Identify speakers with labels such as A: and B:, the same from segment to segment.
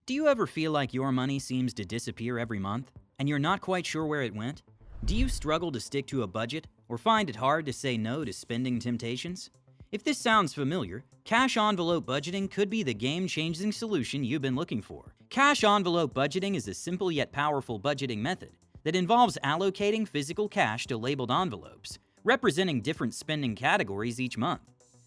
A: Do you ever feel like your money seems to disappear every month, and you're not quite sure where it went? Do you struggle to stick to a budget, or find it hard to say no to spending temptations? If this sounds familiar, cash envelope budgeting could be the game-changing solution you've been looking for. Cash envelope budgeting is a simple yet powerful budgeting method that involves allocating physical cash to labeled envelopes, representing different spending categories each month.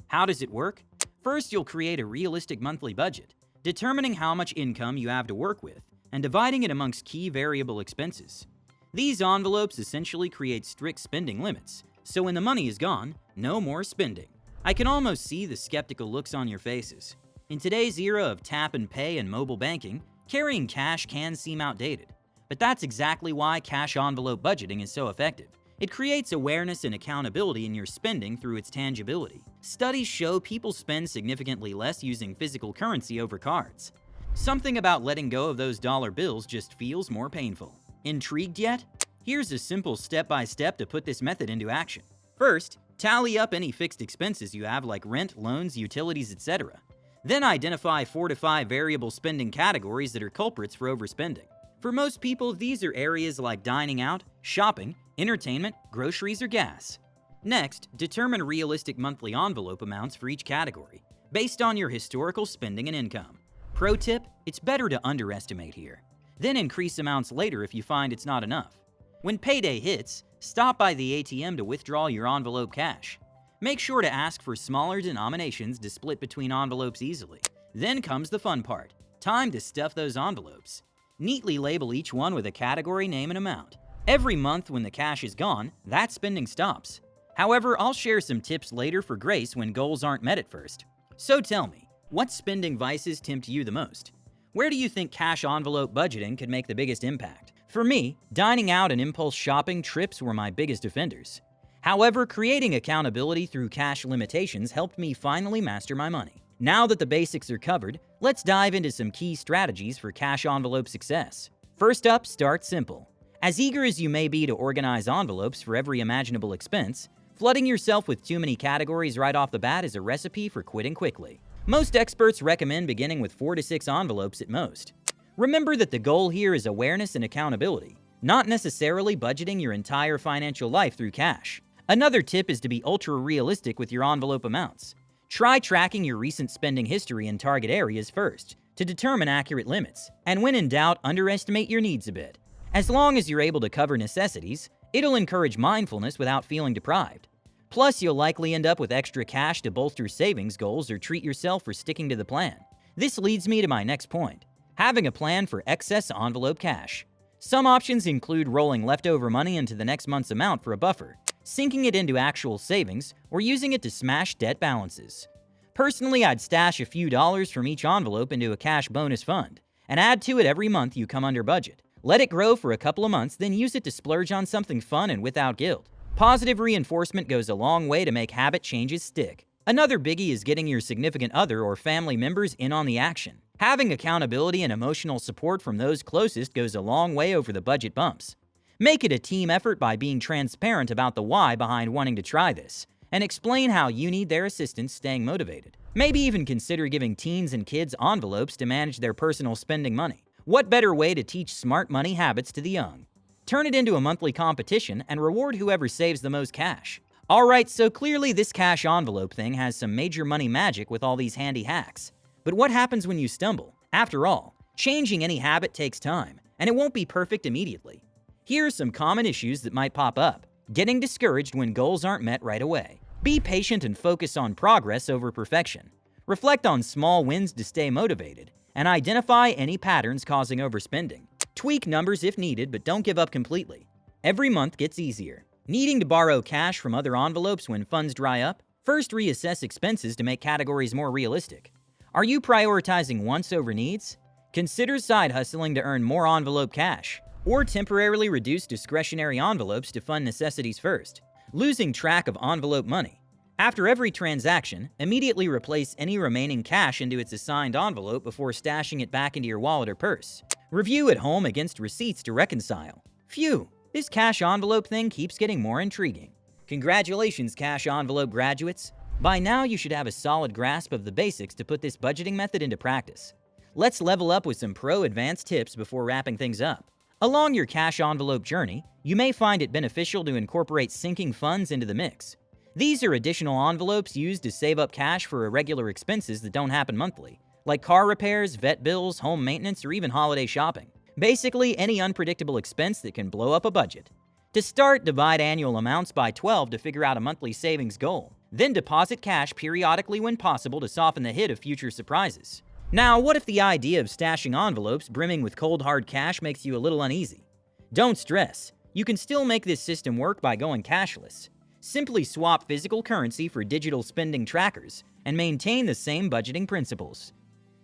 A: How does it work? First, you'll create a realistic monthly budget, determining how much income you have to work with and dividing it amongst key variable expenses. These envelopes essentially create strict spending limits, so when the money is gone, no more spending. I can almost see the skeptical looks on your faces. In today's era of tap and pay and mobile banking, carrying cash can seem outdated. But that's exactly why cash envelope budgeting is so effective. It creates awareness and accountability in your spending through its tangibility. Studies show people spend significantly less using physical currency over cards. Something about letting go of those dollar bills just feels more painful. Intrigued yet? Here's a simple step-by-step to put this method into action. First, tally up any fixed expenses you have like rent, loans, utilities, etc. Then identify 4 to 5 variable spending categories that are culprits for overspending. For most people, these are areas like dining out, shopping, entertainment, groceries, or gas. Next, determine realistic monthly envelope amounts for each category, based on your historical spending and income. Pro tip, it's better to underestimate here. Then increase amounts later if you find it's not enough. When payday hits, stop by the ATM to withdraw your envelope cash. Make sure to ask for smaller denominations to split between envelopes easily. Then comes the fun part. Time to stuff those envelopes. Neatly label each one with a category name and amount. Every month when the cash is gone, that spending stops. However, I'll share some tips later for grace when goals aren't met at first. So tell me, what spending vices tempt you the most? Where do you think cash envelope budgeting could make the biggest impact? For me, dining out and impulse shopping trips were my biggest offenders. However, creating accountability through cash limitations helped me finally master my money. Now that the basics are covered, let's dive into some key strategies for cash envelope success. First up, start simple. As eager as you may be to organize envelopes for every imaginable expense, flooding yourself with too many categories right off the bat is a recipe for quitting quickly. Most experts recommend beginning with 4 to 6 envelopes at most. Remember that the goal here is awareness and accountability, not necessarily budgeting your entire financial life through cash. Another tip is to be ultra-realistic with your envelope amounts. Try tracking your recent spending history in target areas first to determine accurate limits, and when in doubt, underestimate your needs a bit. As long as you're able to cover necessities, it'll encourage mindfulness without feeling deprived. Plus, you'll likely end up with extra cash to bolster savings goals or treat yourself for sticking to the plan. This leads me to my next point, having a plan for excess envelope cash. Some options include rolling leftover money into the next month's amount for a buffer, sinking it into actual savings, or using it to smash debt balances. Personally, I'd stash a few dollars from each envelope into a cash bonus fund, and add to it every month you come under budget. Let it grow for a couple of months, then use it to splurge on something fun and without guilt. Positive reinforcement goes a long way to make habit changes stick. Another biggie is getting your significant other or family members in on the action. Having accountability and emotional support from those closest goes a long way over the budget bumps. Make it a team effort by being transparent about the why behind wanting to try this, and explain how you need their assistance staying motivated. Maybe even consider giving teens and kids envelopes to manage their personal spending money. What better way to teach smart money habits to the young? Turn it into a monthly competition and reward whoever saves the most cash. Alright, so clearly this cash envelope thing has some major money magic with all these handy hacks. But what happens when you stumble? After all, changing any habit takes time, and it won't be perfect immediately. Here are some common issues that might pop up. Getting discouraged when goals aren't met right away. Be patient and focus on progress over perfection. Reflect on small wins to stay motivated, and identify any patterns causing overspending. Tweak numbers if needed, but don't give up completely. Every month gets easier. Needing to borrow cash from other envelopes when funds dry up? First, reassess expenses to make categories more realistic. Are you prioritizing wants over needs? Consider side hustling to earn more envelope cash, or temporarily reduce discretionary envelopes to fund necessities first. Losing track of envelope money. After every transaction, immediately replace any remaining cash into its assigned envelope before stashing it back into your wallet or purse. Review at home against receipts to reconcile. Phew, this cash envelope thing keeps getting more intriguing. Congratulations, cash envelope graduates. By now, you should have a solid grasp of the basics to put this budgeting method into practice. Let's level up with some pro advanced tips before wrapping things up. Along your cash envelope journey, you may find it beneficial to incorporate sinking funds into the mix. These are additional envelopes used to save up cash for irregular expenses that don't happen monthly, like car repairs, vet bills, home maintenance, or even holiday shopping. Basically, any unpredictable expense that can blow up a budget. To start, divide annual amounts by 12 to figure out a monthly savings goal. Then deposit cash periodically when possible to soften the hit of future surprises. Now, what if the idea of stashing envelopes brimming with cold hard cash makes you a little uneasy? Don't stress. You can still make this system work by going cashless. Simply swap physical currency for digital spending trackers and maintain the same budgeting principles.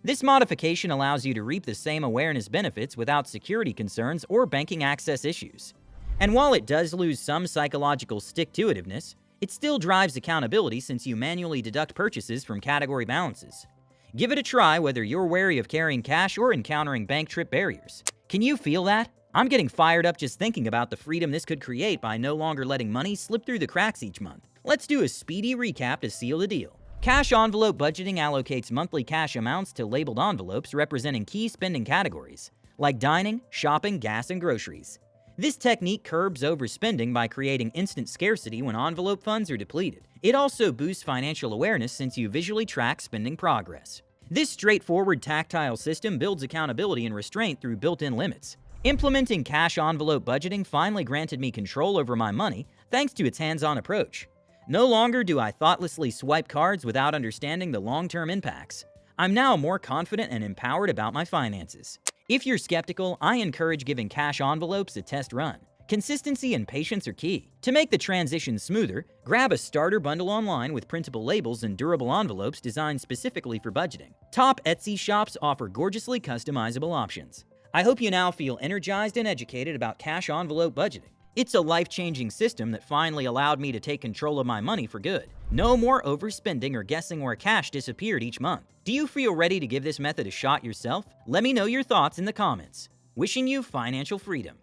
A: This modification allows you to reap the same awareness benefits without security concerns or banking access issues. And while it does lose some psychological stick-to-itiveness, it still drives accountability since you manually deduct purchases from category balances. Give it a try whether you're wary of carrying cash or encountering bank trip barriers. Can you feel that? I'm getting fired up just thinking about the freedom this could create by no longer letting money slip through the cracks each month. Let's do a speedy recap to seal the deal. Cash envelope budgeting allocates monthly cash amounts to labeled envelopes representing key spending categories, like dining, shopping, gas, and groceries. This technique curbs overspending by creating instant scarcity when envelope funds are depleted. It also boosts financial awareness since you visually track spending progress. This straightforward tactile system builds accountability and restraint through built-in limits. Implementing cash envelope budgeting finally granted me control over my money thanks to its hands-on approach. No longer do I thoughtlessly swipe cards without understanding the long-term impacts. I'm now more confident and empowered about my finances. If you're skeptical, I encourage giving cash envelopes a test run. Consistency and patience are key. To make the transition smoother, grab a starter bundle online with printable labels and durable envelopes designed specifically for budgeting. Top Etsy shops offer gorgeously customizable options. I hope you now feel energized and educated about cash envelope budgeting. It's a life-changing system that finally allowed me to take control of my money for good. No more overspending or guessing where cash disappeared each month. Do you feel ready to give this method a shot yourself? Let me know your thoughts in the comments. Wishing you financial freedom.